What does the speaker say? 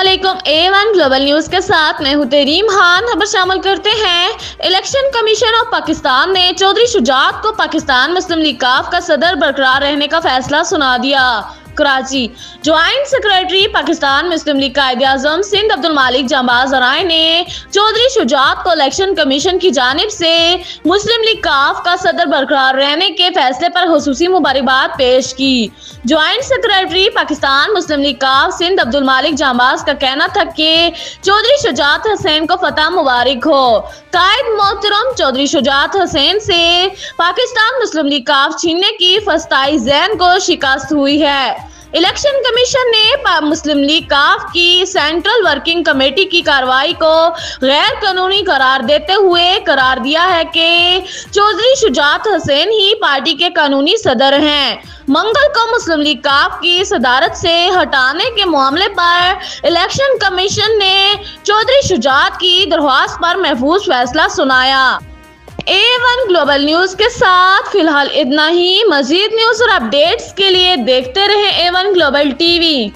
अस्सलामुअलैकुम। A1 global news के साथ मैं हूं तेरीम खान। खबर शामिल करते हैं। इलेक्शन कमीशन ऑफ पाकिस्तान ने चौधरी शुजात को पाकिस्तान मुस्लिम लीग काफ का सदर बरकरार रहने का फैसला सुना दिया। कराची, ज्वाइंट सेक्रेटरी पाकिस्तान मुस्लिम लीग कायदे-आज़म सिंध अब्दुल मालिक जांबाज अराई ने चौधरी शुजात को इलेक्शन कमीशन की जानिब से मुस्लिम लीग काफ का सदर बरकरार रहने के फैसले पर खुसूसी मुबारकबाद पेश की। ज्वाइंट सेक्रेटरी पाकिस्तान मुस्लिम लीग काफ सिंध अब्दुल मालिक जांबाज का कहना था कि चौधरी शुजात हुसैन को फतह मुबारक हो। कायद मोहतरम चौधरी शुजात हुसैन से पाकिस्तान मुस्लिम लीग काफ छीनने की फस्ताई ज़हन को शिकस्त हुई है। इलेक्शन कमीशन ने मुस्लिम लीग काफ की सेंट्रल वर्किंग कमेटी की कार्रवाई को गैर कानूनी करार देते हुए करार दिया है कि चौधरी शुजात हुसैन ही पार्टी के कानूनी सदर हैं। मंगल को मुस्लिम लीग काफ की सदारत से हटाने के मामले पर इलेक्शन कमीशन ने चौधरी शुजात की दरख्वास्त पर महफूज फैसला सुनाया। A1 ग्लोबल न्यूज के साथ फिलहाल इतना ही। मजीद न्यूज और अपडेट्स के लिए देखते रहे A1 ग्लोबल टीवी।